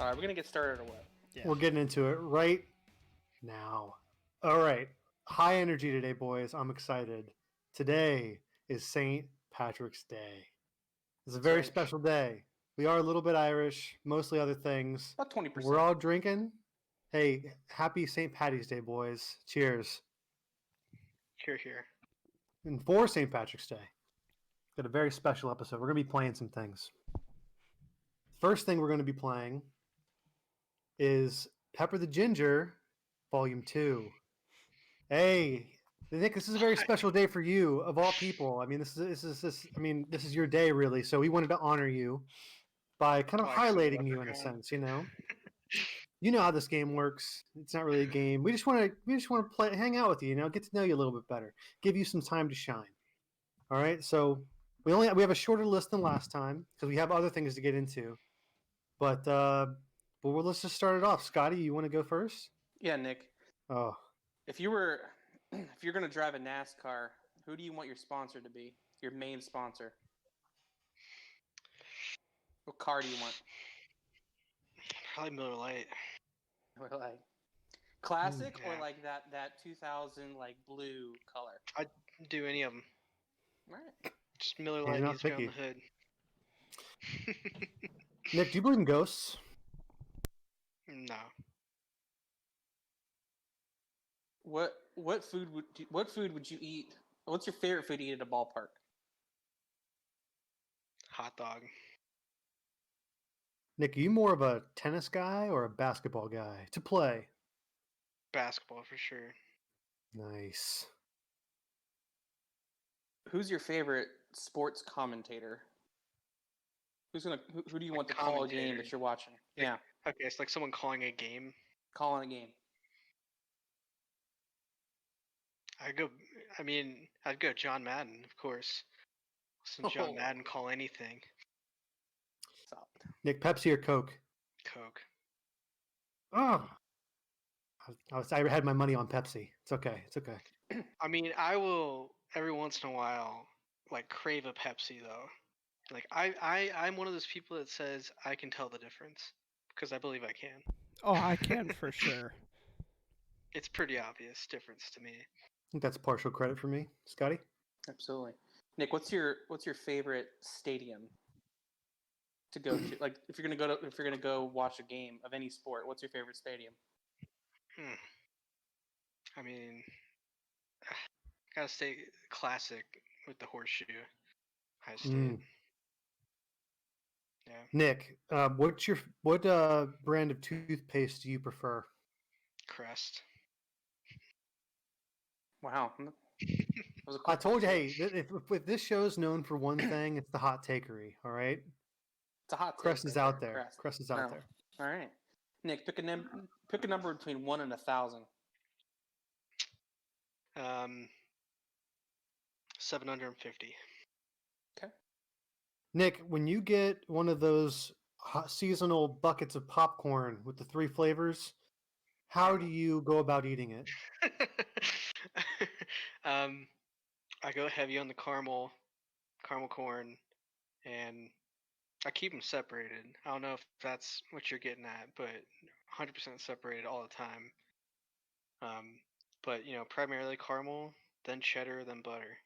All right, we're gonna get started or what? Yeah. We're getting into it right now. All right. High energy today, boys. I'm excited. Today is St. Patrick's Day. It's a very right. special day. We are a little bit Irish, mostly other things. About 20%. We're all drinking. Hey, happy St. Patty's Day, boys. Cheers. Here. And for St. Patrick's Day, got a very special episode. We're going to be playing some things. First thing we're going to be playing is Pepper the Ginger, Volume 2. Hey, Nick, this is a very special day for you, of all people. I mean, this is your day, really. So we wanted to honor you by kind of highlighting you in a sense. You know how this game works. It's not really a game. We just want to play, hang out with you. Get to know you a little bit better, give you some time to shine. All right. So we have a shorter list than last time because we have other things to get into. But let's just start it off. Scotty, you want to go first? Yeah, Nick. Oh. If you're gonna drive a NASCAR, who do you want your sponsor to be? Your main sponsor. What car do you want? Probably Miller Lite. Or like classic or like that 2000 like blue color? I'd do any of them. All right. Just Miller Lite needs to go on the hood. Nick, do you believe in ghosts? No. What food would you eat? What's your favorite food to eat at a ballpark? Hot dog. Nick, are you more of a tennis guy or a basketball guy to play? Basketball for sure. Nice. Who's your favorite sports commentator? Who do you want to call a game that you're watching? Yeah. Okay, it's like someone calling a game. Calling a game. I'd go John Madden, of course. Listen to John Madden call anything. Solid. Nick, Pepsi or Coke? Coke. Oh. I had my money on Pepsi. It's okay. I mean, I will every once in a while like crave a Pepsi though. Like I'm one of those people that says I can tell the difference because I believe I can. Oh, I can for sure. It's pretty obvious difference to me. I think that's partial credit for me. Scotty? Absolutely. Nick, what's your favorite stadium to go to? Like if you're gonna go watch a game of any sport, what's your favorite stadium? I mean, gotta stay classic with the horseshoe. High State. Yeah. Nick, what brand of toothpaste do you prefer? Crest. Wow. I told you, hey, if this show's known for one thing, it's the hot takery. All right. It's a hot take. Crest is out there. Crest is out there. All right. Nick, pick a number between 1 and 1,000. 750. Okay. Nick, when you get one of those seasonal buckets of popcorn with the 3 flavors, how do you go about eating it? I go heavy on the caramel corn, and I keep them separated. I don't know if that's what you're getting at, but 100% separated all the time. But primarily caramel, then cheddar, then butter.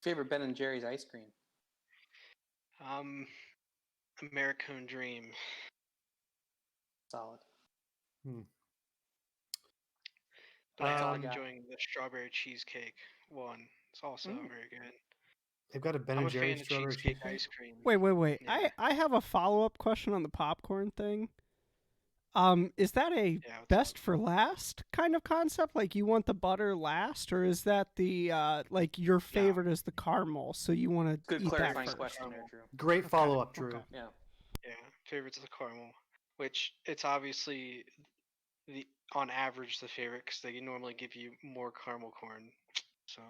Favorite Ben and Jerry's ice cream? American Dream. Solid. But I'm enjoying the strawberry cheesecake one. It's also very good. They've got a Ben and Jerry's strawberry cheesecake ice cream. Wait. Yeah. I have a follow-up question on the popcorn thing. Is that a best for last kind of concept? Like you want the butter last, or is that the like your favorite is the caramel, so you want to good eat clarifying that question there, Drew. Great follow-up, Drew. Okay. Yeah. Yeah, favorite's the caramel, which it's obviously on average the favorite because they normally give you more caramel corn. So,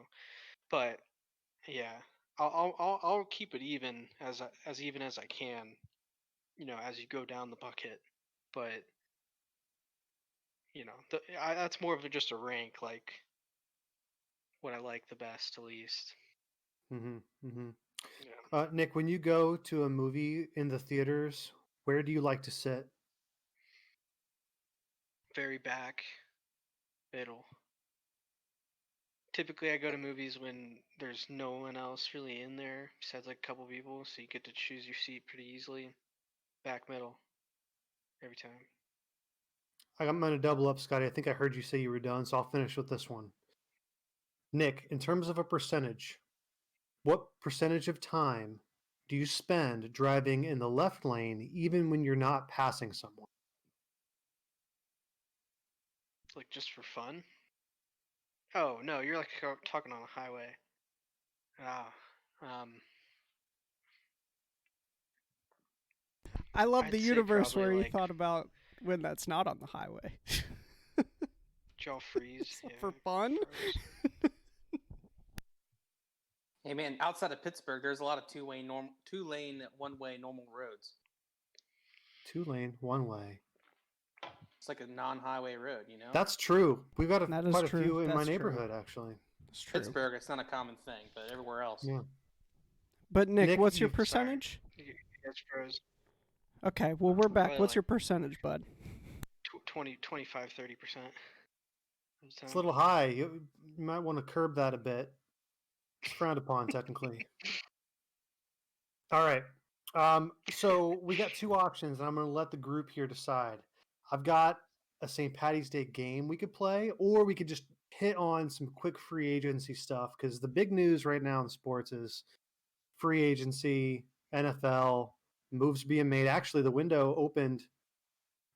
but yeah, I'll keep it even as I can, as you go down the bucket. But that's more of just a rank, like what I like the best to least. Nick, when you go to a movie in the theaters, where do you like to sit? Very back, middle. Typically, I go to movies when there's no one else really in there besides like a couple people, so you get to choose your seat pretty easily. Back middle, every time. I'm going to double up, Scotty. I think I heard you say you were done, so I'll finish with this one. Nick, in terms of a percentage, what percentage of time do you spend driving in the left lane even when you're not passing someone? Like just for fun? Oh no, you're like talking on a highway. I love I'd the say universe probably where he like thought about when that's not on the highway. y'all freeze. Yeah, For fun? froze. Hey man, outside of Pittsburgh, there's a lot of two-lane, one-way normal roads. 2-lane, one way. It's like a non-highway road, you know. That's true. We've got That is quite a true. few in my That's true. neighborhood, actually. It's true. Pittsburgh, it's not a common thing, but everywhere else. Yeah. But Nick, Nick, what's your you- percentage? You guys froze. Okay, well we're back. Probably What's like- your percentage, bud? 20, 25, 30%. It's a little high. You might want to curb that a bit. It's frowned upon, technically. All right. So we got two options, and I'm going to let the group here decide. I've got a St. Patty's Day game we could play, or we could just hit on some quick free agency stuff, because the big news right now in sports is free agency, NFL, moves being made. Actually, the window opened,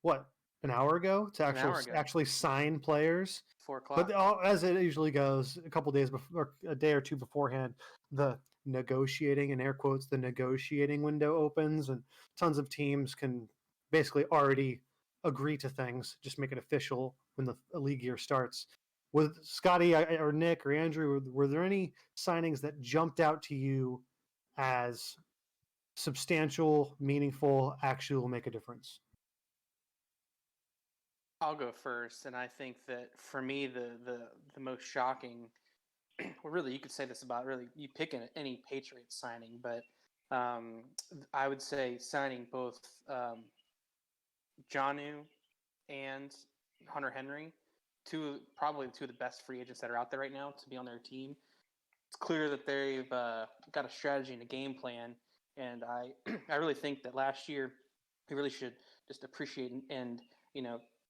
what, an hour ago to An hour ago. actually sign players. 4 o'clock. But as it usually goes, a couple days before, or a day or two beforehand, the negotiating, in air quotes, the negotiating window opens, and tons of teams can basically already agree to things, just make it official when the league year starts. With Scotty or Nick or Andrew, were there any signings that jumped out to you as substantial, meaningful, actually will make a difference? I'll go first, and I think that for me, the most shocking. Well, really, you could say this about really you pick any Patriots signing, but I would say signing both Jonnu and Hunter Henry, probably two of the best free agents that are out there right now to be on their team. It's clear that they've got a strategy and a game plan, and I I really think that last year we really should just appreciate and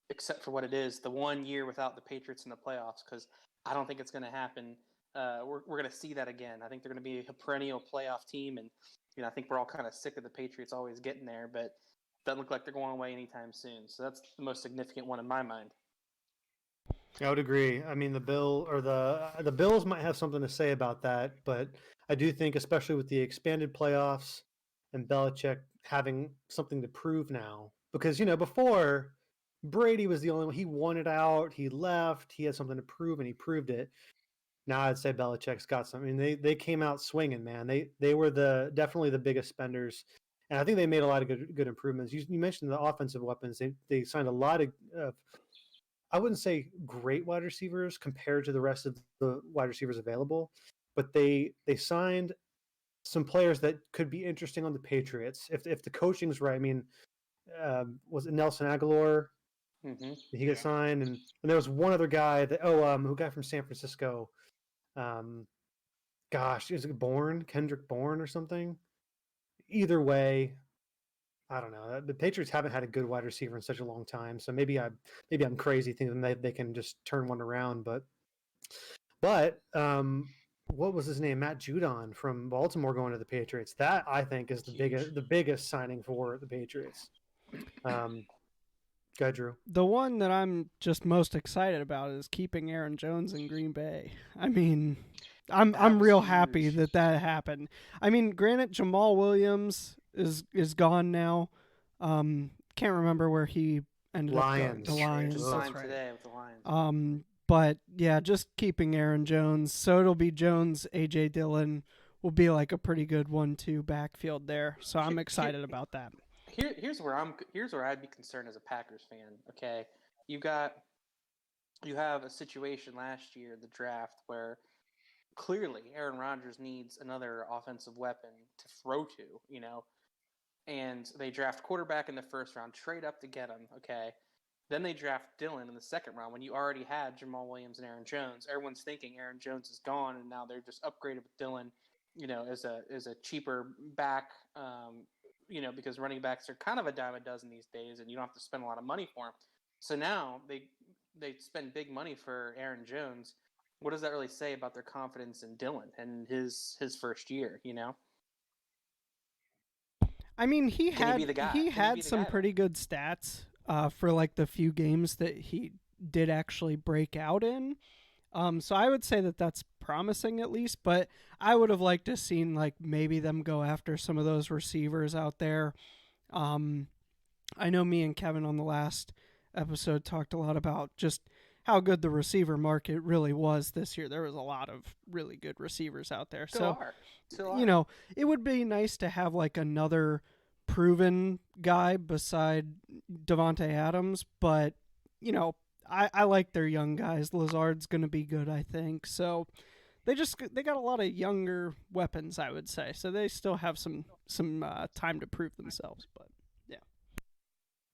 accept for what it is, the 1 year without the Patriots in the playoffs, because I don't think it's going to happen. We're going to see that again. I think they're going to be a perennial playoff team, and I think we're all kind of sick of the Patriots always getting there, but it doesn't look like they're going away anytime soon. So that's the most significant one in my mind. I would agree. I mean, the Bills might have something to say about that, but I do think, especially with the expanded playoffs and Belichick having something to prove now, because before Brady was the only one. He won it out. He left. He had something to prove, and he proved it. Now I'd say Belichick's got something. I mean, they came out swinging, man. They were definitely the biggest spenders, and I think they made a lot of good improvements. You mentioned the offensive weapons. They signed a lot of I wouldn't say great wide receivers compared to the rest of the wide receivers available, but they signed some players that could be interesting on the Patriots if the coaching's right. I mean, was it Nelson Aguilar? Mm-hmm. He got signed, and there was one other guy that who got from San Francisco. Gosh, is it Kendrick Bourne or something? Either way, I don't know. The Patriots haven't had a good wide receiver in such a long time, so maybe I'm crazy thinking they can just turn one around. But what was his name? Matt Judon from Baltimore going to the Patriots. That I think is the biggest signing for the Patriots. Go ahead, Drew. The one that I'm just most excited about is keeping Aaron Jones in Green Bay. I mean, I'm real happy that happened. I mean, granted, Jamal Williams is gone now. Can't remember where he ended up going. The Lions. Just That's signed right. today with the Lions. But yeah, just keeping Aaron Jones. So it'll be Jones, AJ Dillon will be like a pretty good 1-2 backfield there. So I'm excited about that. Here's where I'd be concerned as a Packers fan. Okay, you have a situation last year, the draft, where clearly Aaron Rodgers needs another offensive weapon to throw to, and they draft quarterback in the first round, trade up to get him, okay? Then they draft Dylan in the second round when you already had Jamal Williams and Aaron Jones. Everyone's thinking Aaron Jones is gone, and now they're just upgraded with Dylan, as a cheaper back, because running backs are kind of a dime a dozen these days, and you don't have to spend a lot of money for them. So now they spend big money for Aaron Jones. What does that really say about their confidence in Dylan and his first year? I mean, he Can he be the guy? Can he had be the some guy, pretty good stats for like the few games that he did actually break out in. So I would say that that's promising at least, but I would have liked to seen like maybe them go after some of those receivers out there. I know me and Kevin on the last episode talked a lot about just how good the receiver market really was this year. There was a lot of really good receivers out there. Still So, are. it would be nice to have like another proven guy beside Devontae Adams, but I like their young guys. Lazard's going to be good, I think. So they got a lot of younger weapons, I would say. So they still have some time to prove themselves. But yeah.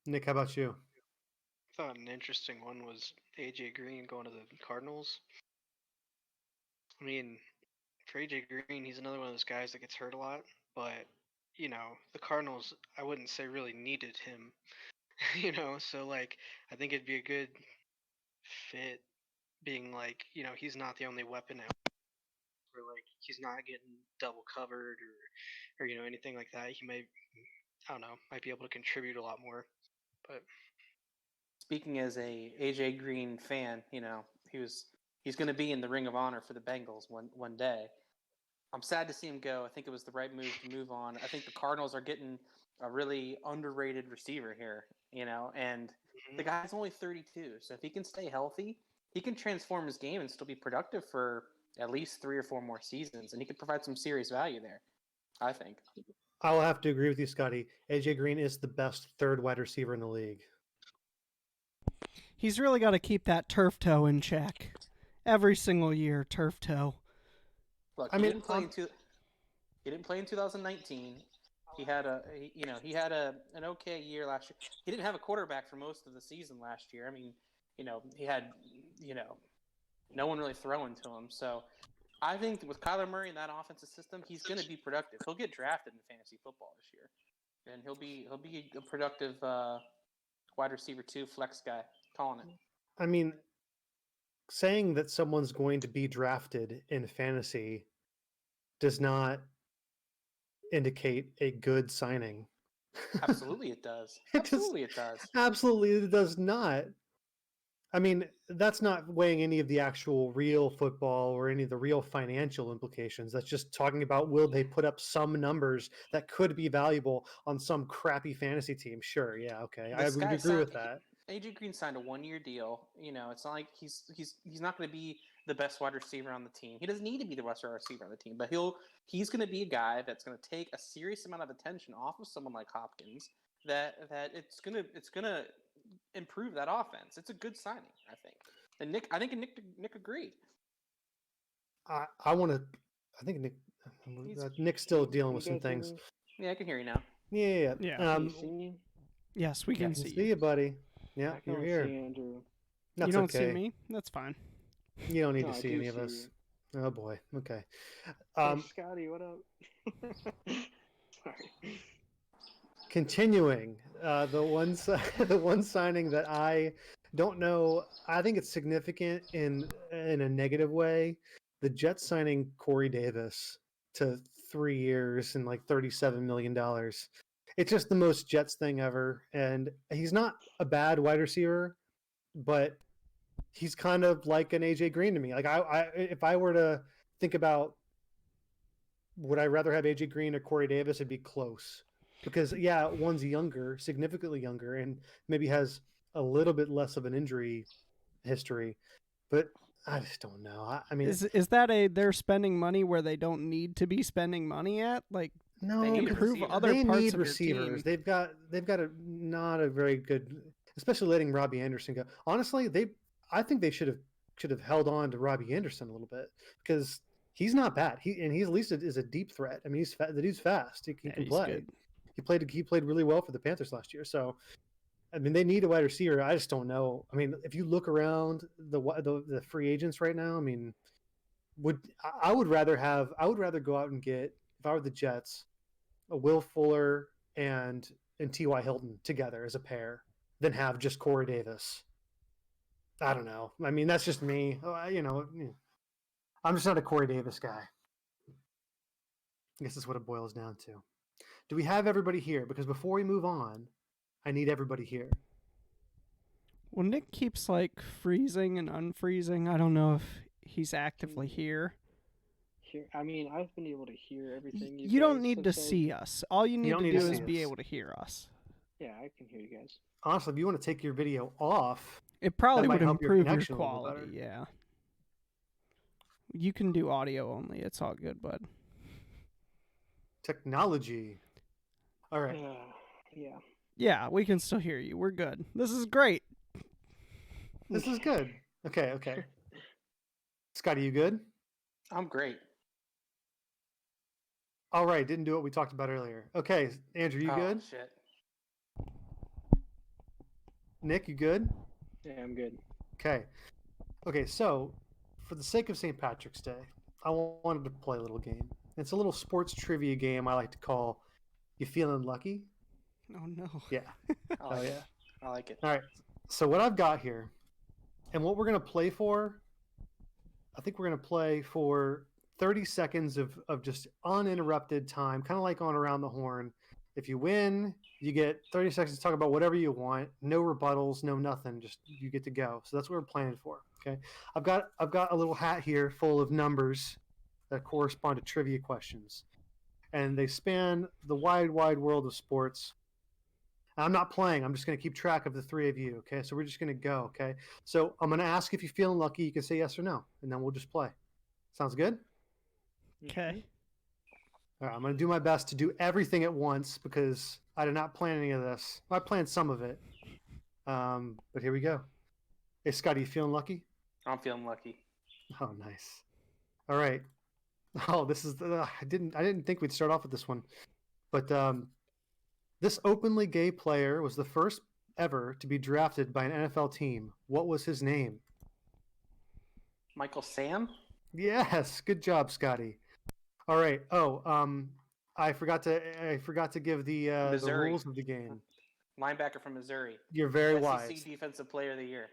Nick, how about you? I thought an interesting one was AJ Green going to the Cardinals. I mean, for AJ Green, he's another one of those guys that gets hurt a lot, but the Cardinals, I wouldn't say really needed him. So like I think it'd be a good fit, being like he's not the only weapon out, or like he's not getting double covered or anything like that. He might, I don't know, might be able to contribute a lot more. But speaking as a AJ Green fan, he's going to be in the Ring of Honor for the Bengals one day. I'm sad to see him go. I think it was the right move to move on. I think the Cardinals are getting a really underrated receiver here, and the guy's only 32. So if he can stay healthy, he can transform his game and still be productive for at least 3 or 4 more seasons, and he could provide some serious value there, I think. I'll have to agree with you, Scotty. AJ Green is the best third wide receiver in the league. He's really got to keep that turf toe in check. Every single year, turf toe. Look, he didn't play in 2019. He had an okay year last year. He didn't have a quarterback for most of the season last year. I mean, he had no one really throwing to him. So I think with Kyler Murray in that offensive system, he's going to be productive. He'll get drafted in fantasy football this year, and he'll be a productive wide receiver 2 flex guy. Calling it. I mean, saying that someone's going to be drafted in fantasy does not indicate a good signing. Absolutely it does. Absolutely it does. Absolutely it does not. I mean, that's not weighing any of the actual real football or any of the real financial implications. That's just talking about, will they put up some numbers that could be valuable on some crappy fantasy team? Sure, yeah, okay. I would agree with that. AJ Green signed a 1-year deal. It's not like he's not going to be the best wide receiver on the team. He doesn't need to be the best wide receiver on the team, but he's going to be a guy that's going to take a serious amount of attention off of someone like Hopkins. That it's gonna improve that offense. It's a good signing, I think. And Nick agreed. I think Nick's still dealing with some things. Yeah, I can hear you now. Yeah. Can you see me? Yes, we can see you. See you, buddy. Yeah, you're here. See Andrew. That's you don't okay. see me? That's fine. You don't need to see any of us. Oh boy. Okay. Hey, Scotty, what up? Sorry. Continuing, the one signing that I don't know, I think it's significant in a negative way. The Jets signing Corey Davis to 3 years and like $37 million. It's just the most Jets thing ever, and he's not a bad wide receiver, but he's kind of like an AJ Green to me. Like if I were to think about, would I rather have AJ Green or Corey Davis, it'd be close. Because yeah, one's younger, significantly younger, and maybe has a little bit less of an injury history. But I just don't know. I mean, is that they're spending money where they don't need to be spending money at? Like, no, they need improve other they parts need of receivers. Your team. They've got not a very good, especially letting Robbie Anderson go. Honestly, I think they should have held on to Robbie Anderson a little bit, because he's not bad. He's at least is a deep threat. I mean, the dude's fast. He can he's play. good. He played really well for the Panthers last year. So, I mean, they need a wide receiver. I just don't know. I mean, if you look around the free agents right now, I mean, I would rather go out and get, if I were the Jets, a Will Fuller and T.Y. Hilton together as a pair than have just Corey Davis. I don't know. I mean, that's just me. I'm just not a Corey Davis guy. I guess that's what it boils down to. Do we have everybody here? Because before we move on, I need everybody here. Well, Nick keeps freezing and unfreezing. I don't know if he's actively here. I mean, I've been able to hear everything. You don't need to see us. All you need to do is be able to hear us. Yeah, I can hear you guys. Honestly, if you want to take your video off, it probably would improve your quality. Yeah. You can do audio only. It's all good, bud. Technology. All right. Yeah. Yeah, we can still hear you. We're good. This is great. This is good. Okay. Scotty, you good? I'm great. All right. Didn't do what we talked about earlier. Okay. Andrew, you good? Shit. Nick, you good? Yeah, I'm good. Okay, so for the sake of St. Patrick's Day, I wanted to play a little game. It's a little sports trivia game I like to call You Feeling Lucky? Oh, no. Yeah. I like it. All right. So what I've got here, and what we're going to play for, I think we're going to play for 30 seconds of just uninterrupted time, kind of like on Around the Horn. If you win, you get 30 seconds to talk about whatever you want. No rebuttals, no nothing. Just you get to go. So that's what we're planning for. Okay. I've got a little hat here full of numbers that correspond to trivia questions, and they span the wide world of sports. I'm not playing. I'm just going to keep track of the three of you. Okay. So we're just going to go. Okay. So I'm going to ask if you're feeling lucky. You can say yes or no, and then we'll just play. Sounds good? Okay. All right, I'm going to do my best to do everything at once because I did not plan any of this. Well, I planned some of it, but here we go. Hey, Scotty, you feeling lucky? I'm feeling lucky. Oh, nice. All right. Oh, this is I didn't think we'd start off with this one, but this openly gay player was the first ever to be drafted by an NFL team. What was his name? Michael Sam? Yes, good job, Scotty. All right. Oh, I forgot to give the rules of the game. Linebacker from Missouri. You're very SEC wise. Defensive Player of the Year.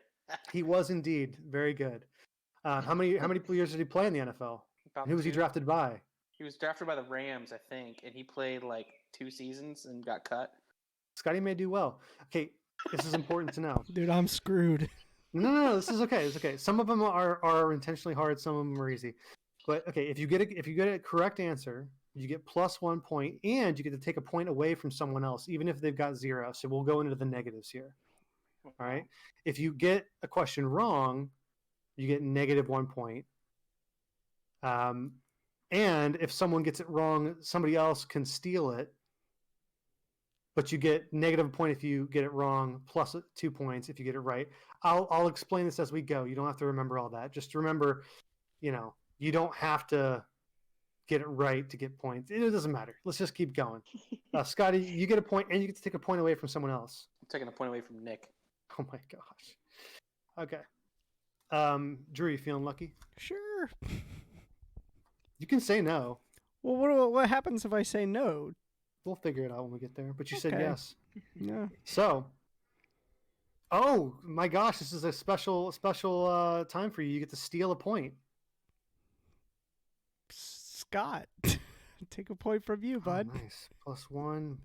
He was indeed very good. How many years did he play in the NFL? Who was he drafted by? He was drafted by the Rams, I think, and he played 2 seasons and got cut. Scotty may do well. Okay, this is important to know. Dude, I'm screwed. No, this is okay. It's okay. Some of them are intentionally hard. Some of them are easy. But okay, if you get a correct answer, you get +1 point, and you get to take a point away from someone else, even if they've got 0. So we'll go into the negatives here. All right. If you get a question wrong, you get -1 point. And if someone gets it wrong, somebody else can steal it. But you get -1 point if you get it wrong, +2 points if you get it right. I'll explain this as we go. You don't have to remember all that. Just remember, you don't have to get it right to get points. It doesn't matter. Let's just keep going. Scotty, you get a point, and you get to take a point away from someone else. I'm taking a point away from Nick. Oh my gosh. Okay. Drew, you feeling lucky? Sure. You can say no. Well, what happens if I say no? We'll figure it out when we get there. But you said yes. Yeah. So, oh my gosh, this is a special time for you. You get to steal a point. Scott, take a point from you, bud. Oh, nice. +1,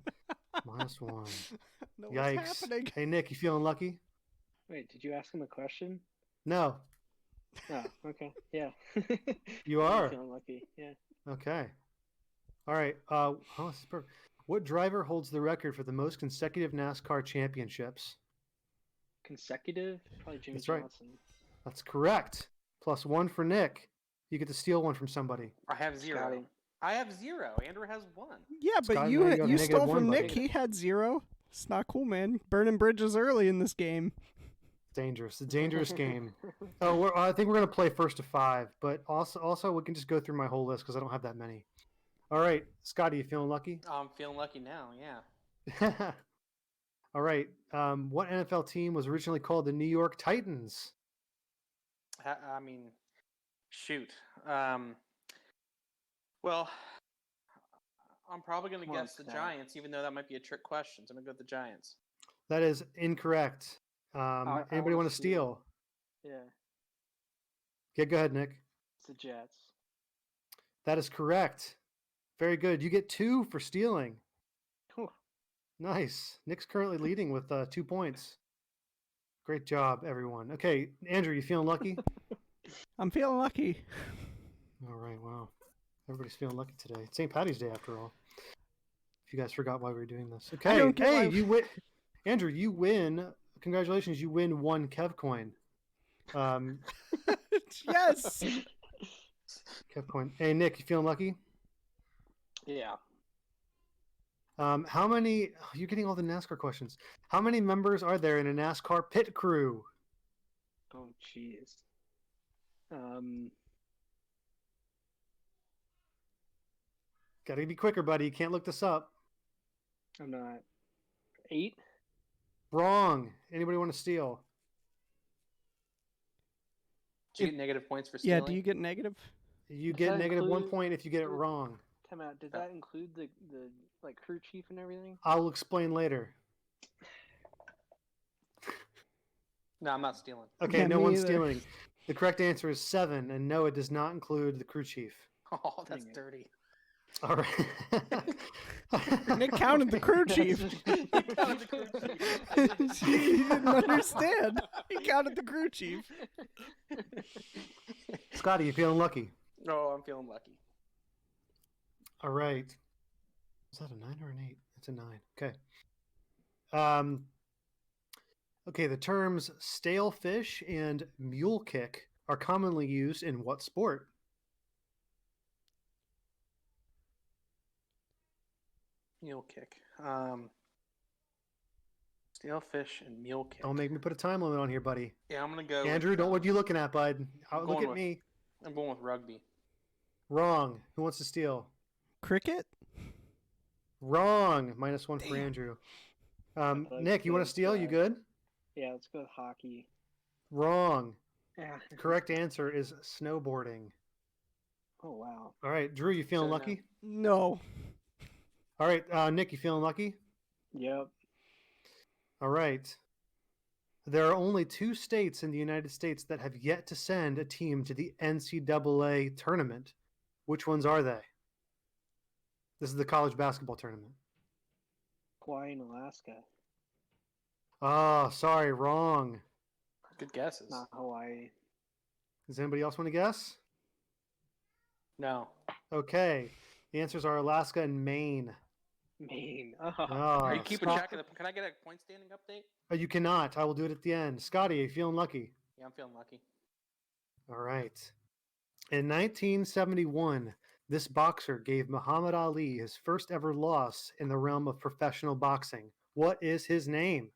-1. No, Yikes. what's happening? Hey, Nick, you feeling lucky? Wait, did you ask him a question? No. Oh, okay. Yeah. You are. I'm feeling lucky. Yeah. Okay. All right. This is perfect. What driver holds the record for the most consecutive NASCAR championships? Consecutive? Probably Jimmy That's right. Johnson. That's correct. +1 for Nick. You get to steal one from somebody. I have 0. Scotty. I have 0. Andrew has 1. Yeah, but Scott, you now you have stole -1, from buddy. Nick. He had 0. It's not cool, man. Burning bridges early in this game. Dangerous. A dangerous game. Oh, I think we're gonna play first to 5, but also we can just go through my whole list because I don't have that many. All right, Scotty, you feeling lucky? I'm feeling lucky now. Yeah. All right. What NFL team was originally called the New York Titans? I mean, shoot. Well, I'm probably going to Come on, guess the Scott. Giants, even though that might be a trick question. So I'm going to go with the Giants. That is incorrect. I Anybody wanna want to steal? Yeah, Yeah, go ahead, Nick. it's the Jets. That is correct. Very good. You get 2 for stealing. Whew. Nice. Nick's currently leading with 2 points. Great job, everyone. Okay, Andrew, you feeling lucky? I'm feeling lucky. All right, wow. Everybody's feeling lucky today. It's St. Patty's Day, after all. If you guys forgot why we were doing this. Okay, don't get why- you win. Andrew, you win. Congratulations, you win 1 Kev coin. Yes. Kev coin. Hey, Nick, you feeling lucky? Yeah. How many? You're getting all the NASCAR questions. How many members are there in a NASCAR pit crew? Oh, jeez. Gotta be quicker, buddy. You can't look this up. I'm not. 8? Wrong. Anybody want to steal? Do you get negative points for Yeah, stealing? do you get negative? You Does get that negative 1 include- point if you get it wrong. Time out. Did that include the like crew chief and everything? I'll explain later. No, I'm not stealing. Okay, Yeah, no me one's either. stealing. The correct answer is 7, and no, it does not include the crew chief. Oh, that's Dang it. dirty. All right. Nick counted the crew chief. He counted the crew chief. He didn't understand. He counted the crew chief. Scotty, you feeling lucky? Oh, I'm feeling lucky. All right. Is that a 9 or an 8? It's a 9. Okay. Okay, the terms stale fish and mule kick are commonly used in what sport? Mule kick. Stale fish and mule kick. Don't make me put a time limit on here, buddy. Yeah, I'm going to go Andrew, with, don't what are you looking at, bud? I'm Look going at with- me. I'm going with rugby. Wrong. Who wants to steal? Cricket? Wrong. -1 for Damn. Andrew. thought Nick, you want to it steal? was, You good? Yeah, let's go with hockey. Wrong. Yeah. The correct answer is snowboarding. Oh wow. All right, Drew, you feeling So, no. lucky? No. All right, Nick, you feeling lucky? Yep. All right. There are only 2 states in the United States that have yet to send a team to the NCAA tournament. Which ones are they? This is the college basketball tournament. Hawaii and Alaska. Oh, sorry, wrong. Good guesses. Not Hawaii. Does anybody else want to guess? No. Okay. The answers are Alaska and Maine. Maine. Oh, Are you keeping Scott- track of the... Can I get a point standing update? Oh, you cannot. I will do it at the end. Scotty, are you feeling lucky? Yeah, I'm feeling lucky. All right. In 1971, this boxer gave Muhammad Ali his first ever loss in the realm of professional boxing. What is his name?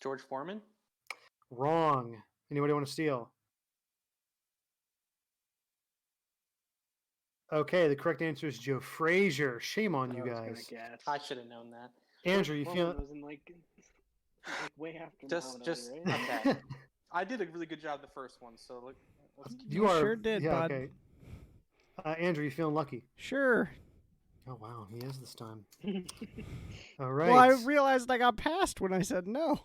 George Foreman? Wrong. Anybody want to steal? Okay, the correct answer is Joe Frazier. Shame on you I was gonna guys. guess. I should have known that. Andrew, you Foreman feel? was in like way after Just- Muhammad just- Ali, right? okay. I did a really good job the first one, so let's keep You You are. sure did, yeah, bud. okay. Andrew, you feeling lucky? Sure. Oh wow, he is this time. All right. Well, I realized I got passed when I said no.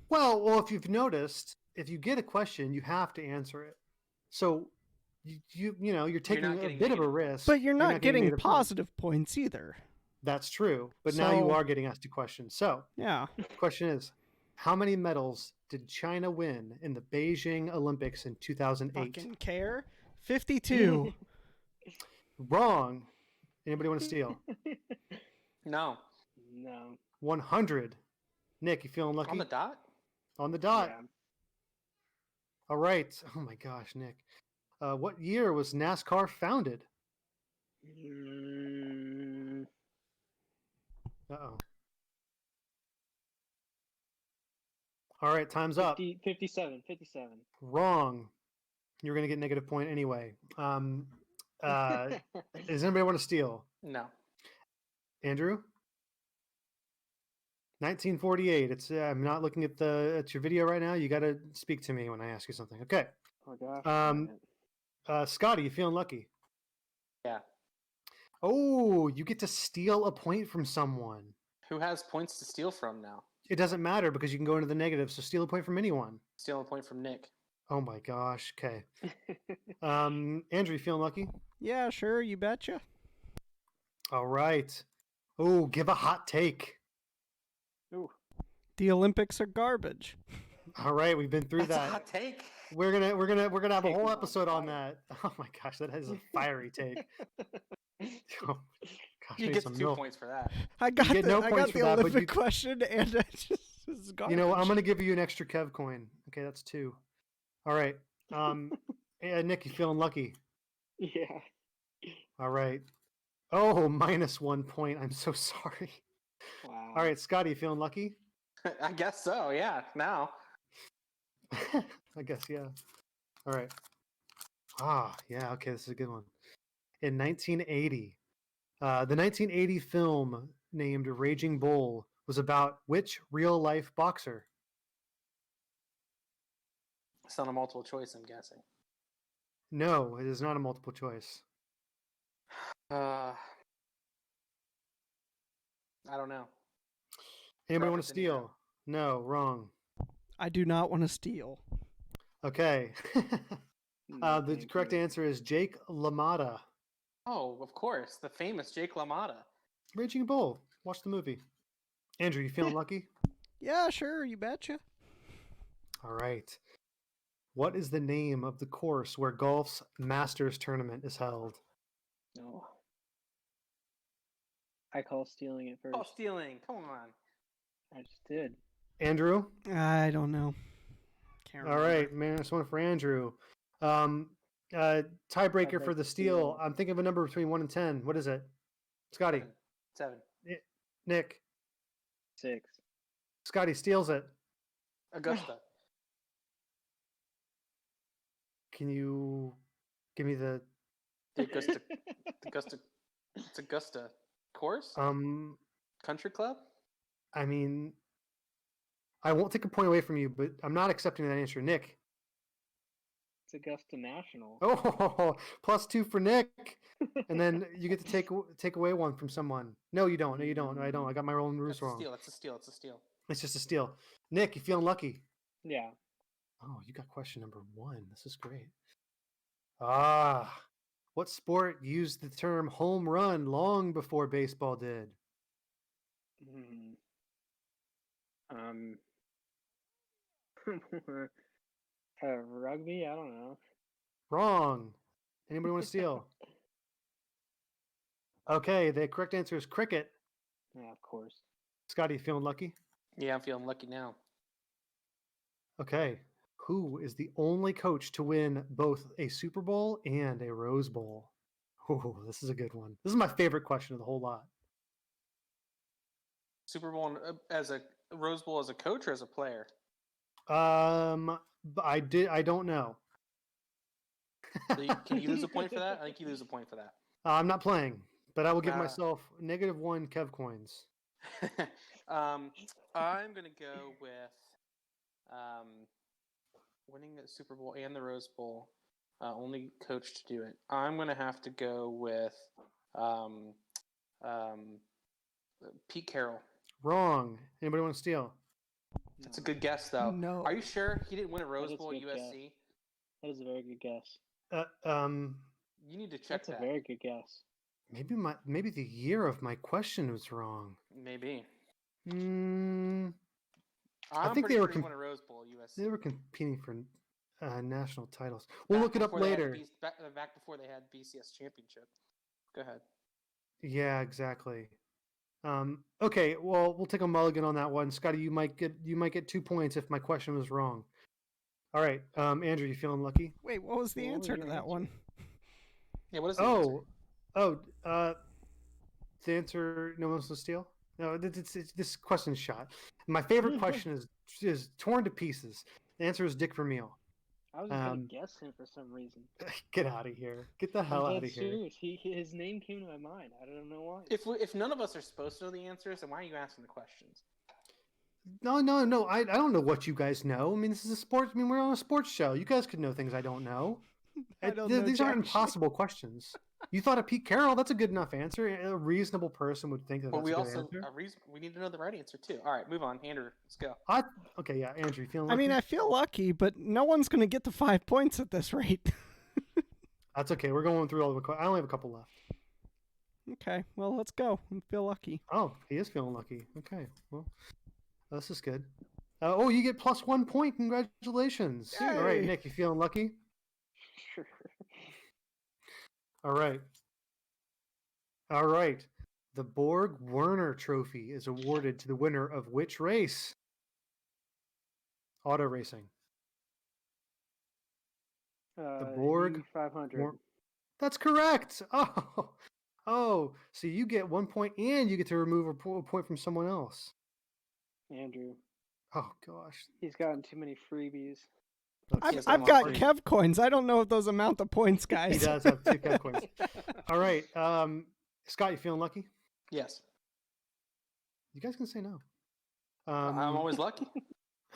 Well, if you've noticed, if you get a question, you have to answer it. So you're taking not a getting bit of a negative risk. But you're not getting negative points. positive points either. That's true. But now you So- are getting asked a question. So Yeah. the question is, how many medals did China win in the Beijing Olympics in 2008? Fucking care. 52. Wrong. Anybody want to steal? No. No. 100. Nick, you feeling lucky? On the dot? On the dot. Yeah. All right. Oh my gosh, Nick. What year was NASCAR founded? Mm, Uh-oh. All right, time's up. 57. Wrong. You're going to get negative point anyway. Does anybody want to steal? No. Andrew? 1948. It's I'm not looking at your video right now. You got to speak to me when I ask you something. Okay. Oh my gosh. Scotty, you feeling lucky? Yeah. Oh, you get to steal a point from someone. Who has points to steal from now? It doesn't matter because you can go into the negative, so steal a point from anyone. Steal a point from Nick. Oh my gosh. Okay. Andrew, you feeling lucky? Yeah, sure, you betcha. All right. Oh, give a hot take. Ooh. The Olympics are garbage. All right, we've been through That's that. a hot take. We're gonna have a Take whole was on episode on fire. that. Oh my gosh, that is a fiery take. Oh, gosh, You need get some 2 milk. points for that. I got get no I points got for the that, but Olympic you- question, and I just it's garbage. You know, I'm gonna give you an extra Kev coin. Okay, that's 2. All right. Nick, you feeling lucky? Yeah. All right. Oh, minus 1 point. I'm so sorry. Wow. All right, Scotty, you feeling lucky? I guess so, yeah, now. I guess, yeah. All right. Ah, yeah, okay, this is a good one. In 1980, the 1980 film named Raging Bull was about which real-life boxer? It's not a multiple choice, I'm guessing. No, it is not a multiple choice. I don't know. Anybody want to Robert De Niro. steal? No, wrong. I do not want to steal. Okay. No, The thank correct you. answer is Jake LaMotta. Oh, of course, the famous Jake LaMotta. Raging Bull. Watch the movie. Andrew, you feeling lucky? Yeah, sure, you betcha. All right. What is the name of the course where golf's Masters tournament is held? No. I call stealing it first. Oh, stealing! Come on. I just did. Andrew? I don't know. Can't All remember. right, man. This one for Andrew. Tiebreaker for the steal. I'm thinking of a number between 1 and 10. What is it? Scotty. 7. Nick. 6. Scotty steals it. Augusta. Can you give me the The Augusta. It's Augusta course? Country club? I mean, I won't take a point away from you, but I'm not accepting that answer. Nick. It's Augusta National. Oh, +2 for Nick. And then you get to take away 1 from someone. No, you don't. No, you don't. No, I don't. I got my own rules That's a wrong. steal. That's a steal. It's a steal. It's just a steal. Nick, you feeling lucky? Yeah. Oh, you got question number 1. This is great. What sport used the term home run long before baseball did? Rugby? I don't know. Wrong. Anybody want to steal? Okay, the correct answer is cricket. Yeah, of course. Scotty, you feeling lucky? Yeah, I'm feeling lucky now. Okay. Who is the only coach to win both a Super Bowl and a Rose Bowl? Oh, this is a good one. This is my favorite question of the whole lot. Super Bowl as a Rose Bowl as a coach or as a player? I don't know. Can you lose a point for that? I think you lose a point for that. I'm not playing, but I will give Ah. myself -1 Kev coins. I'm gonna go with winning the Super Bowl and the Rose Bowl. Only coach to do it. I'm gonna have to go with Pete Carroll. Wrong. Anybody want to steal? That's a good guess, though. No. Are you sure he didn't win a Rose is a Bowl at good USC? That is a very good guess. You need to check That's a that. very good guess. Maybe the year of my question was wrong. Maybe. Mm, I'm think pretty they sure were he won a Rose Bowl at USC. they were competing for national titles. We'll Back look it up before they had later. back before they had BCS championship. Go ahead. Yeah, exactly. Okay, well, we'll take a mulligan on that one. Scotty, you might get 2 points if my question was wrong. All right, Andrew, you feeling lucky? Wait, what was the What was answer to your that answer? one? Yeah, what is the answer? The answer, no one wants to steal? No, this question's shot. My favorite question is torn to pieces. The answer is Dick Vermeil. I was gonna guess him for some reason. Get out of here! Get the hell out of here! Serious. His name came to my mind. I don't know why. If none of us are supposed to know the answers, then why are you asking the questions? No. I don't know what you guys know. I mean, this is a sports. I mean, we're on a sports show. You guys could know things I don't know. These aren't impossible questions. You thought of Pete Carroll. That's a good enough answer. A reasonable person would think that. But that's a good answer. We need to know the right answer too. All right, move on, Andrew. Let's go. Okay, yeah, Andrew, you feeling lucky? I mean, I feel lucky, but no one's going to get to 5 points at this rate. That's okay. We're going through all the. I only have a couple left. Okay, well, let's go. I feel lucky. Oh, he is feeling lucky. Okay, well, this is good. Oh, you get plus 1 point. Congratulations. Yay. All right, Nick, you feeling lucky? Sure. All right. The Borg Werner Trophy is awarded to the winner of which race? Auto racing. The Borg 500. That's correct. Oh, so you get 1 point and you get to remove a point from someone else. Andrew. Oh gosh. He's gotten too many freebies. I've got Kev coins. I don't know if those amount to points, guys. He does have 2 Kev coins. All right. Scott, you feeling lucky? Yes. You guys can say no. I'm always lucky.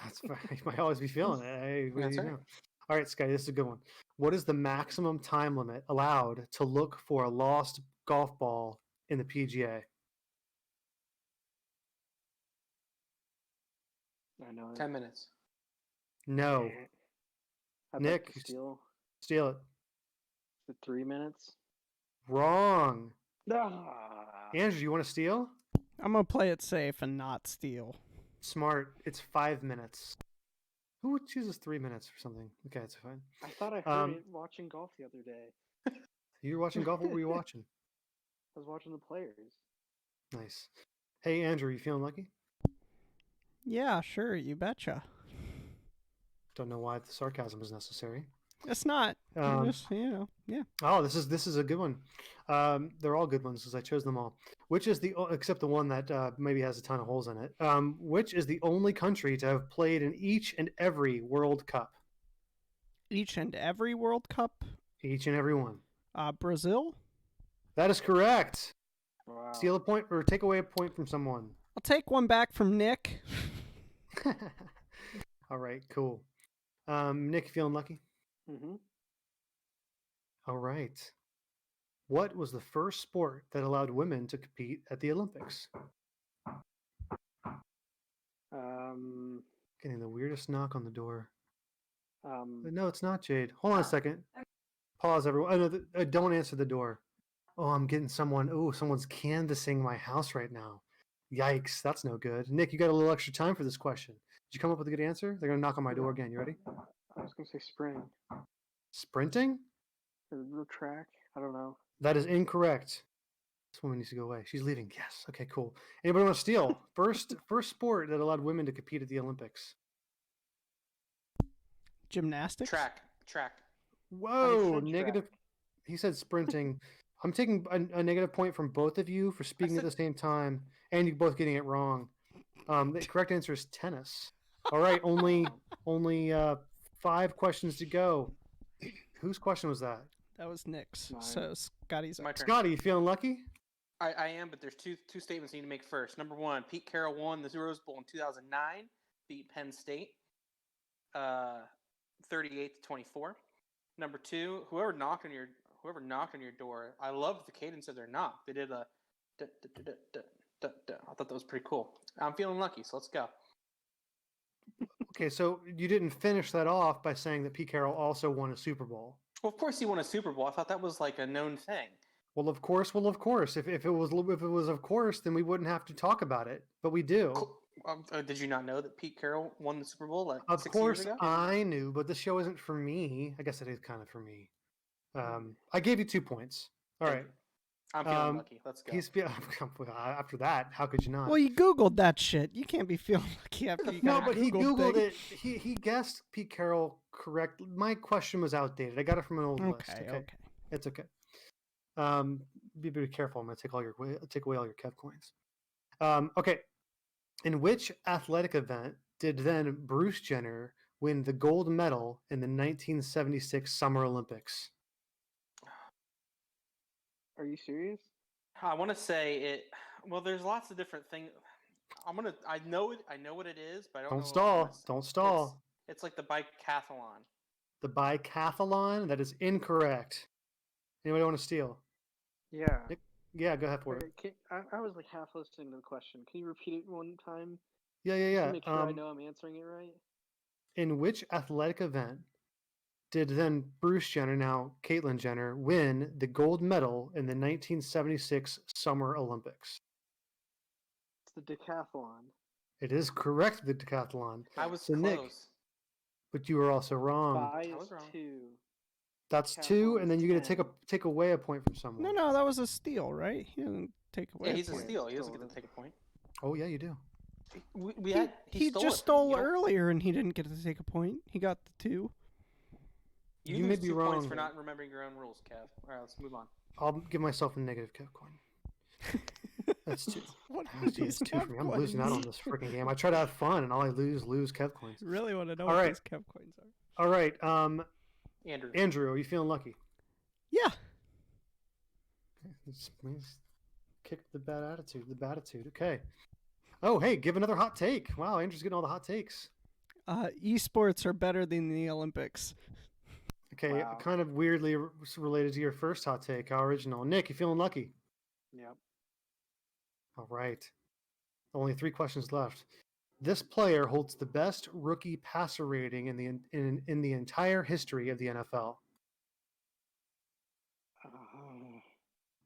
That's fine. You might always be feeling it. Hey, That's right. All right, Scotty, this is a good one. What is the maximum time limit allowed to look for a lost golf ball in the PGA? I know. 10 minutes. No. I'd Nick, like to steal it. the 3 minutes. Wrong. Ah. Andrew, you want to steal? I'm going to play it safe and not steal. Smart. It's 5 minutes. Who chooses 3 minutes for something? Okay, it's fine. I thought I heard it watching golf the other day. You were watching golf? What were you watching? I was watching the players. Nice. Hey, Andrew, you feeling lucky? Yeah, sure, you betcha. Don't know why the sarcasm is necessary. It's not. Just, yeah. Oh, this is a good one. They're all good ones because I chose them all. Which is except the one that maybe has a ton of holes in it. Which is the only country to have played in each and every World Cup? Each and every World Cup? Each and every one. Brazil? That is correct. Wow. Steal a point or take away a point from someone. I'll take one back from Nick. All right, cool. Nick, you feeling lucky? Mm-hmm. All right. What was the first sport that allowed women to compete at the Olympics? Getting the weirdest knock on the door. No, it's not Jade. Hold on a second. Pause, everyone. Oh, no, don't answer the door. Oh, I'm getting someone. Oh, someone's canvassing my house right now. Yikes, that's no good. Nick, you got a little extra time for this question. Did you come up with a good answer? They're going to knock on my door again. You ready? I was going to say spring. Sprinting? Or track? I don't know. That is incorrect. This woman needs to go away. She's leaving. Yes. Okay, cool. Anybody want to steal? First sport that allowed women to compete at the Olympics. Gymnastics? Track. Whoa, negative. Track. He said sprinting. I'm taking a negative point from both of you for speaking at the same time, and you both getting it wrong. The correct answer is tennis. All right, only 5 questions to go. Whose question was that? That was Nick's. Mine. So Scotty's My turn. Scotty, you feeling lucky? I am, but there's two statements I need to make first. Number one, Pete Carroll won the Rose Bowl in 2009, beat Penn State, 38-24. Number two, whoever knocked on your door, I loved the cadence of their knock. They did a da, da, da, da, da, da. I thought that was pretty cool. I'm feeling lucky, so let's go. Okay, so you didn't finish that off by saying that Pete Carroll also won a Super Bowl. Well, of course he won a Super Bowl. I thought that was like a known thing. Well, of course. If it was of course, then we wouldn't have to talk about it. But we do. Did you not know that Pete Carroll won the Super Bowl like of 6 course years ago? I knew, but the show isn't for me. I guess it is kind of for me. I gave you 2 points. All right. I'm feeling lucky. Let's go. After that, how could you not? Well, you Googled that shit. You can't be feeling lucky after you got No, but he Googled it. He guessed Pete Carroll correct. My question was outdated. I got it from an old list. Okay. It's okay. Be careful. I'm going to take away all your Kev coins. Okay. In which athletic event did then Bruce Jenner win the gold medal in the 1976 Summer Olympics? Are you serious? I want to say it. Well, there's lots of different things. I know it. I know what it is, but I don't know. Don't stall. Don't stall. It's like the bicathlon. The bicathlon? That is incorrect. Anybody want to steal? Yeah. Nick? Yeah, go ahead for it. I was like half listening to the question. Can you repeat it one time? Yeah. Just to make sure I know I'm answering it right. In which athletic event did then Bruce Jenner, now Caitlyn Jenner, win the gold medal in the 1976 Summer Olympics? It's the decathlon. It is correct, the decathlon. I was So, close. Nick, but you were also wrong. Bi I is was wrong. 2. That's Decathlon 2, and is then you're gonna 10. take away a point from someone. No, that was a steal, right? He didn't take away. Yeah, he's a point. steal. He doesn't Stolen get to take a point. Oh yeah, you do. He just stole earlier, and he didn't get to take a point. He got the 2. You You may lose be 2 points wrong, for though. not remembering your own rules, Kev. All right, let's move on. I'll give myself a negative Kev coin. That's 2. What Oh, geez, it's 2 for me. I'm losing out on this freaking game. I try to have fun, and all I lose Kev coins. Really want to know All what right. these Kev coins are. All right, Andrew. are you feeling lucky? Yeah. Let's kick the bad attitude. Okay. Oh, hey, give another hot take. Wow, Andrew's getting all the hot takes. Esports are better than the Olympics. Okay, Wow. kind of weirdly related to your first hot take. How original. Nick, you feeling lucky? Yep. All right. Only 3 questions left. This player holds the best rookie passer rating in the entire history of the NFL.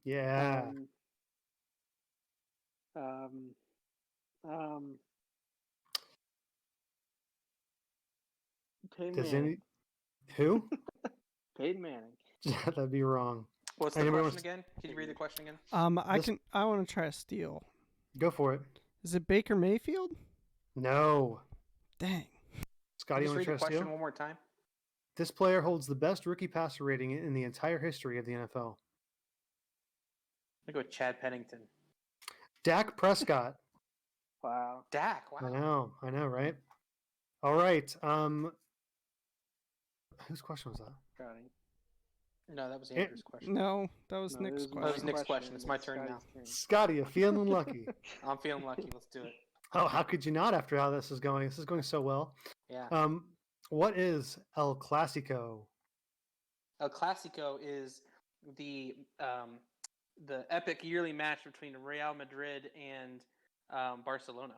Yeah. Peyton Does Manning. Who? Peyton Manning. That'd be wrong. What's the Anybody question wants- again? Can you read the question again? I want to try a steal. Go for it. Is it Baker Mayfield? No. Dang. Scotty, you Just want read to try the to question steal? one more time. This player holds the best rookie passer rating in the entire history of the NFL. I go with Chad Pennington. Dak Prescott. Wow. Dak. Wow. I know, right? All right. Whose question was that? Scotty. No, that was Andrew's question. No, that was No, Nick's it was That was question. Nick's question. It's my turn now. Scotty's turn. Scotty, you feeling lucky? I'm feeling lucky. Let's do it. Oh, how could you not after how this is going? This is going so well. Yeah. What is El Clasico? El Clasico is the epic yearly match between Real Madrid and Barcelona.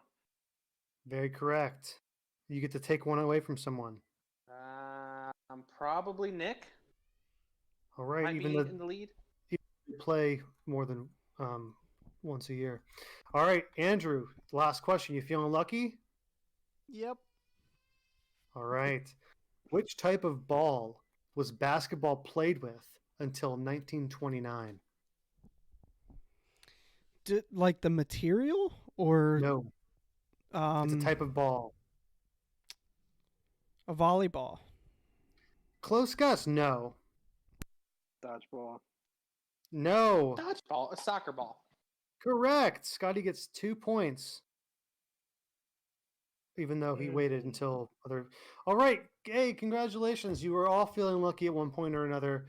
Very correct. You get to take one away from someone. I'm probably Nick. All right, Might even be though in the lead. you play more than once a year. All right, Andrew, last question. You feeling lucky? Yep. All right. Which type of ball was basketball played with until 1929? Like the material or No, it's a type of ball. a volleyball? Close guess. No. Dodgeball. No. Dodgeball, a soccer ball. Correct. Scotty gets 2 points. Even though he waited until other. All right. Hey, congratulations. You were all feeling lucky at one point or another.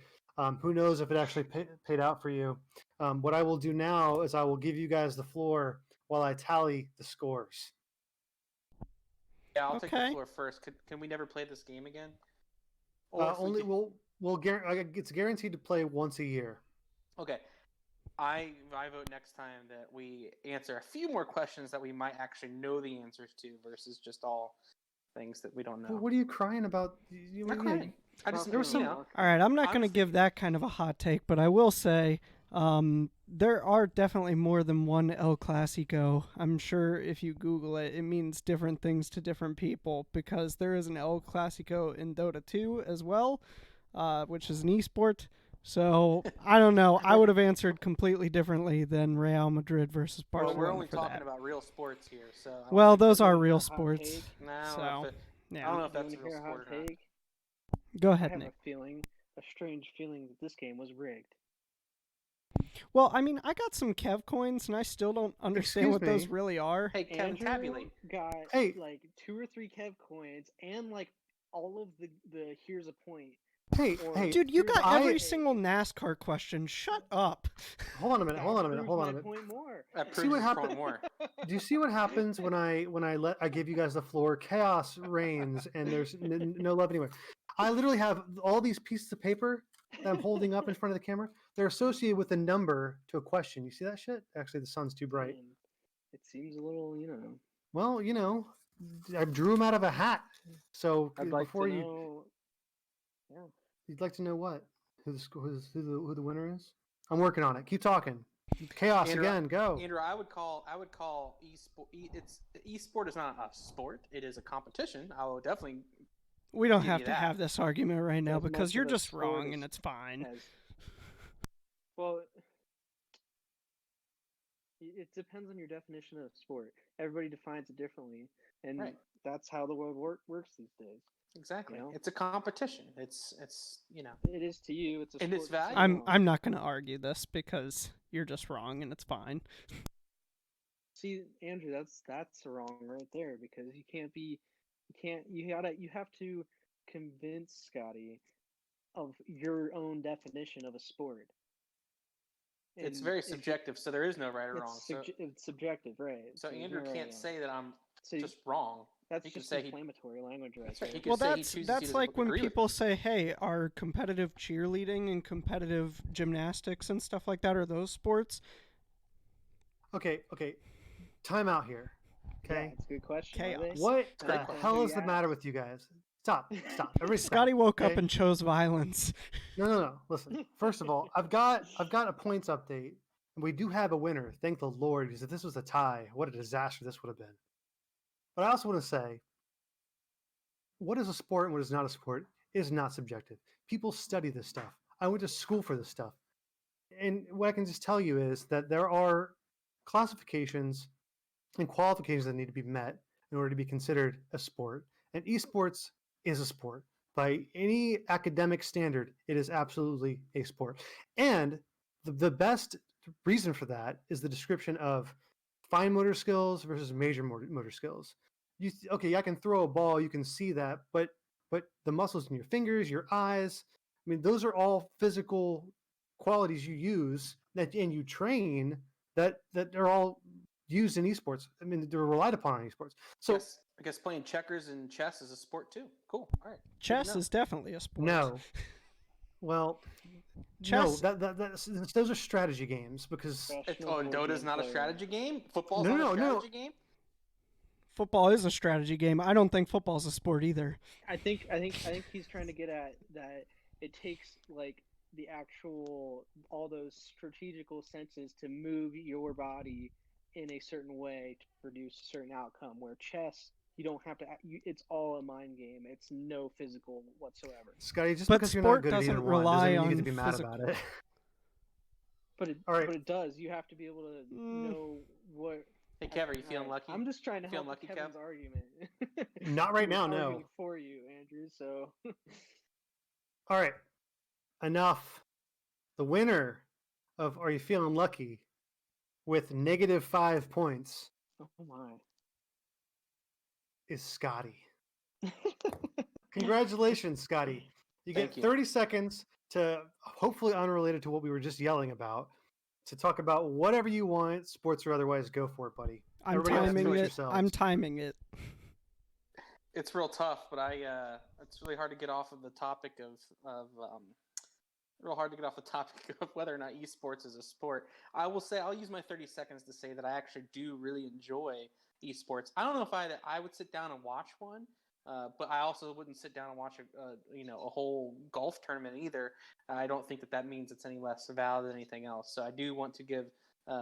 Who knows if it actually paid out for you. What I will do now is I will give you guys the floor while I tally the scores. Yeah, I'll take the Okay. floor first. Can we never play this game again? If we Only could- it's guaranteed to play once a year. Okay. I vote next time that we answer a few more questions that we might actually know the answers to versus just all things that we don't know. What are you crying about? I'm not crying. I just There was some- All right, I'm not going to Honestly- give that kind of a hot take, but I will say there are definitely more than one El Clasico. I'm sure if you Google it, it means different things to different people because there is an El Clasico in Dota 2 as well, which is an esport. So I don't know. I would have answered completely differently than Real Madrid versus Well, Barcelona we're only for talking that. about real sports here, so. I don't Well, think those that- are Hot real take? sports. No, I don't So, know if it- I yeah. don't know if You that's a wanna real hear a hot sport or not. take? Go I ahead, have Nick. a strange feeling that this game was rigged. Well, I mean, I got some Kev coins, and I still don't understand Excuse what those me. really are. Hey, Kevin, Andrew tabulate. got Hey. like 2 or 3 Kev coins and like all of the here's a point. Hey, Or hey, Dude, you here's got a every take. single NASCAR question. Shut up. hold on a minute. Hold on a That minute. proves Hold on my a minute. point more. That See proves what his happened? point more. Do you see what happens when I give you guys the floor? Chaos reigns, and there's no love anywhere. I literally have all these pieces of paper that I'm holding up in front of the camera. They're associated with a number to a question. You see that shit? Actually, the sun's too bright. Man, it seems a little, Well, I drew them out of a hat. So I'd like before to you, know. Yeah. you'd like to know what? Who the winner is? I'm working on it. Keep talking. Chaos Andrew, again. Go. Andrew, I would call esport. Esport is not a sport; it is a competition. I will definitely. We don't Give have you to that. have this argument right now As because much you're of a just sport wrong as- and it's fine. Well, it depends on your definition of sport. Everybody defines it differently, and Right. that's how the world works these days. Exactly. You know? It's a competition. It's It is to you. It's a And sport. it's to valuable. someone else. I'm not going to argue this because you're just wrong and it's fine. See, Andrew, that's wrong right there because you have to convince Scotty of your own definition of a sport. It's And very if you- subjective, so there is no right or wrong. It's subjective, right? So there's Andrew no right can't or wrong. say that I'm So just wrong. that's he can just say he- inflammatory language, right That's right. He there. can Well, say he chooses he that's doesn't like when agree with people it. say, "Hey, are competitive cheerleading and competitive gymnastics and stuff like that are those sports?" Okay. Time out here. Yeah, Okay. it's a good question. Are Chaos. they? What Great the question. hell Who is you the matter ask? with you guys? Stop. Everybody stop. Scotty woke up okay? and chose violence. No. Listen. First of all, I've got a points update, and we do have a winner. Thank the Lord, because if this was a tie, what a disaster this would have been. But I also want to say, what is a sport and what is not a sport is not subjective. People study this stuff. I went to school for this stuff. And what I can just tell you is that there are classifications and qualifications that need to be met in order to be considered a sport. And esports is a sport. By any academic standard, it is absolutely a sport. And the best reason for that is the description of fine motor skills versus major motor skills. Okay, I can throw a ball, you can see that, but the muscles in your fingers, your eyes, I mean, those are all physical qualities you use and you train that are all used in esports. I mean, they're relied upon in esports. So I guess playing checkers and chess is a sport too. Cool. All right. Chess is definitely a sport. no. Well, Chess. no, those are strategy games because Professional and board Dota's game not a player. strategy game. Football's No, not no, a no. strategy game. Football is a strategy game. I don't think football's a sport either. I think he's trying to get at that. It takes like the actual all those strategical senses to move your body in a certain way to produce a certain outcome. Where chess, you don't have to. It's all a mind game. It's no physical whatsoever. Scotty, just But because you're not sport good at either doesn't one doesn't rely mean you get on to be mad physical- about it. But it All right. but it does. You have to be able to know what. Hey, Kev, are you feeling lucky? I'm just trying to Feeling help lucky, Kevin's Kev? argument. Not right He was now, no. arguing for you, Andrew. So All right, enough. The winner of Are You Feeling Lucky with -5 points oh my. is Scotty. Congratulations, Scotty. You get Thank you. 30 seconds to, hopefully unrelated to what we were just yelling about, to talk about whatever you want, sports or otherwise. Go for it, buddy. I'm Everybody else timing do it it. yourselves. I'm timing it. It's real tough, but it's really hard to get off of the topic of real hard to get off the topic of whether or not esports is a sport. I will say I'll use my 30 seconds to say that I actually do really enjoy esports. I don't know if I would sit down and watch one, but I also wouldn't sit down and watch a whole golf tournament either. I don't think that means it's any less valid than anything else. So I do want to give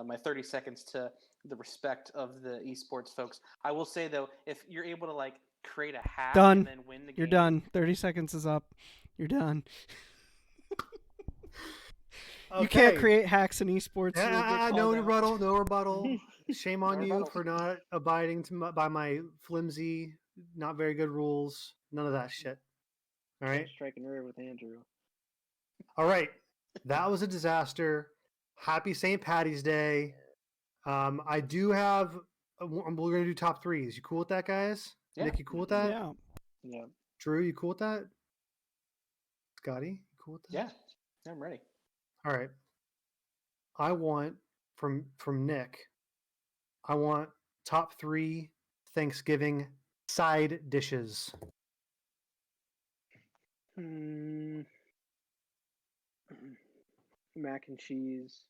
my 30 seconds to the respect of the esports folks. I will say though, if you're able to like create a hack Done. and then win the game, You're done. 30 seconds is up. You're done. You can't Okay. create hacks in esports. You'll get No called out. rebuttal, no rebuttal. Shame on No you rebuttal. for not abiding by my flimsy, not very good rules. None of that shit. All right. Striking nerve with Andrew. All right. That was a disaster. Happy St. Patty's Day. I do have. We're gonna do top threes. You cool with that, guys? Yeah. Nick, you cool with that? Yeah. Yeah. Drew, you cool with that? Scotty, you cool with that? Yeah, I'm ready. All right. I want from Nick. I want top 3 Thanksgiving side dishes. Mac and cheese.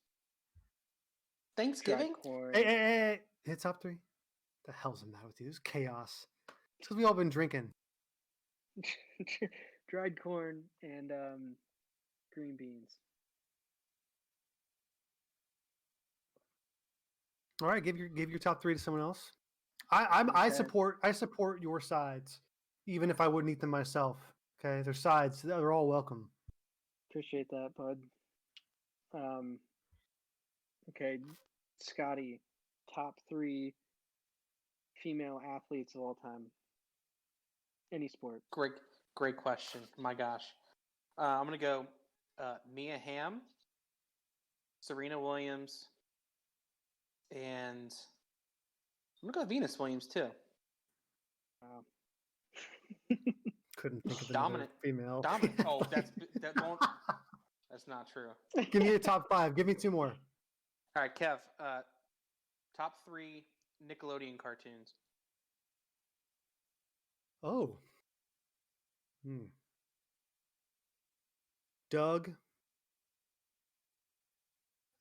Thanksgiving? Dried corn. Hey. Hit top 3. The hell's the matter with you? This is chaos. It's because we all been drinking. Dried corn and green beans. All right, give your top 3 to someone else. I support your sides, even if I wouldn't eat them myself. Okay, they're sides. They're all welcome. Appreciate that, bud. Okay, Scotty, top 3 female athletes of all time. Any sport. Great question. My gosh. I'm going to go Mia Hamm, Serena Williams, and I'm going to go Venus Williams too. Couldn't think of Dominant female. Dominant. Oh, that's not true. Give me a top 5. Give me 2 more. All right, Kev. Top 3 Nickelodeon cartoons. Oh. Doug.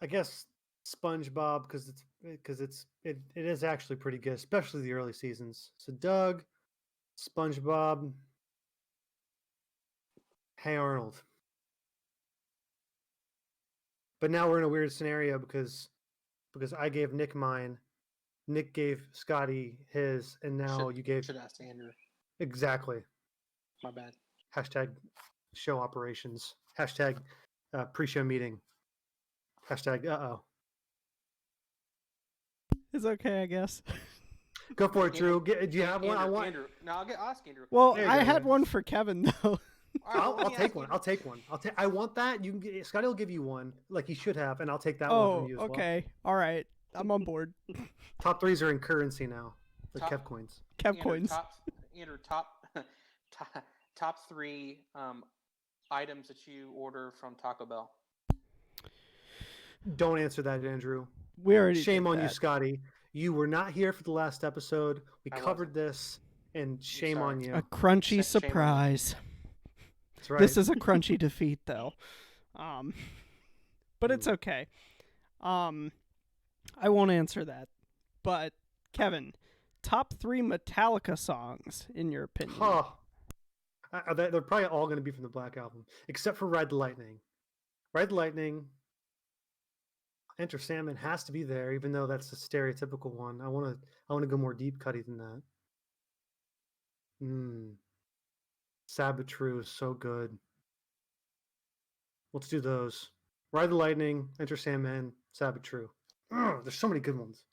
I guess SpongeBob because it is actually pretty good, especially the early seasons. So Doug, SpongeBob, Hey Arnold. But now we're in a weird scenario because I gave Nick mine, Nick gave Scotty his, and now you gave. Should ask Andrew. Exactly. My bad. Hashtag show operations. Hashtag pre-show meeting. Hashtag uh-oh. It's okay, I guess. Go for it, Drew. Do you have one? I want. Andrew. No, I'll ask Andrew. Well, I had one for Kevin though. I'll take one. I'll take one. I want that. You can get, Scotty will give you one, like he should have, and I'll take that one from you as well. Okay. All right. I'm on board. Top 3s are in currency now, like Kev coins. Kev coins. Andrew, top 3 items that you order from Taco Bell. Don't answer that, Andrew. We already. Shame on you, Scotty. You were not here for the last episode. We covered wasn't. This, and shame on you. A crunchy surprise. That's right. This is a crunchy defeat, though. But it's okay. I won't answer that. But Kevin, top 3 Metallica songs in your opinion? They're probably all going to be from the Black Album, except for Ride the Lightning. Ride the Lightning. Enter Sandman has to be there, even though that's a stereotypical one. I want to go more deep cutty than that. Sabbath True is so good. Let's do those. Ride the Lightning, Enter Sandman, Sabbath True. There's so many good ones.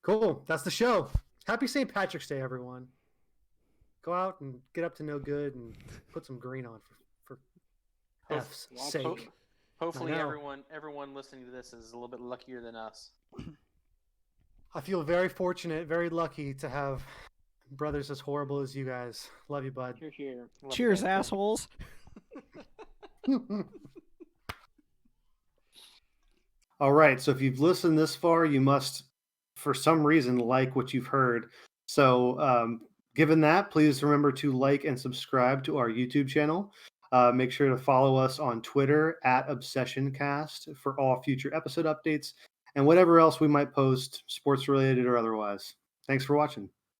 Cool. That's the show. Happy St. Patrick's Day, everyone. Go out and get up to no good and put some green on for F's sake. Hopefully everyone listening to this is a little bit luckier than us. I feel very fortunate, very lucky to have brothers as horrible as you guys. Love you, bud. Here. Cheers, assholes. All right, so if you've listened this far, you must, for some reason, like what you've heard. So given that, please remember to like and subscribe to our YouTube channel. Make sure to follow us on Twitter @ObsessionCast for all future episode updates and whatever else we might post, sports related or otherwise. Thanks for watching.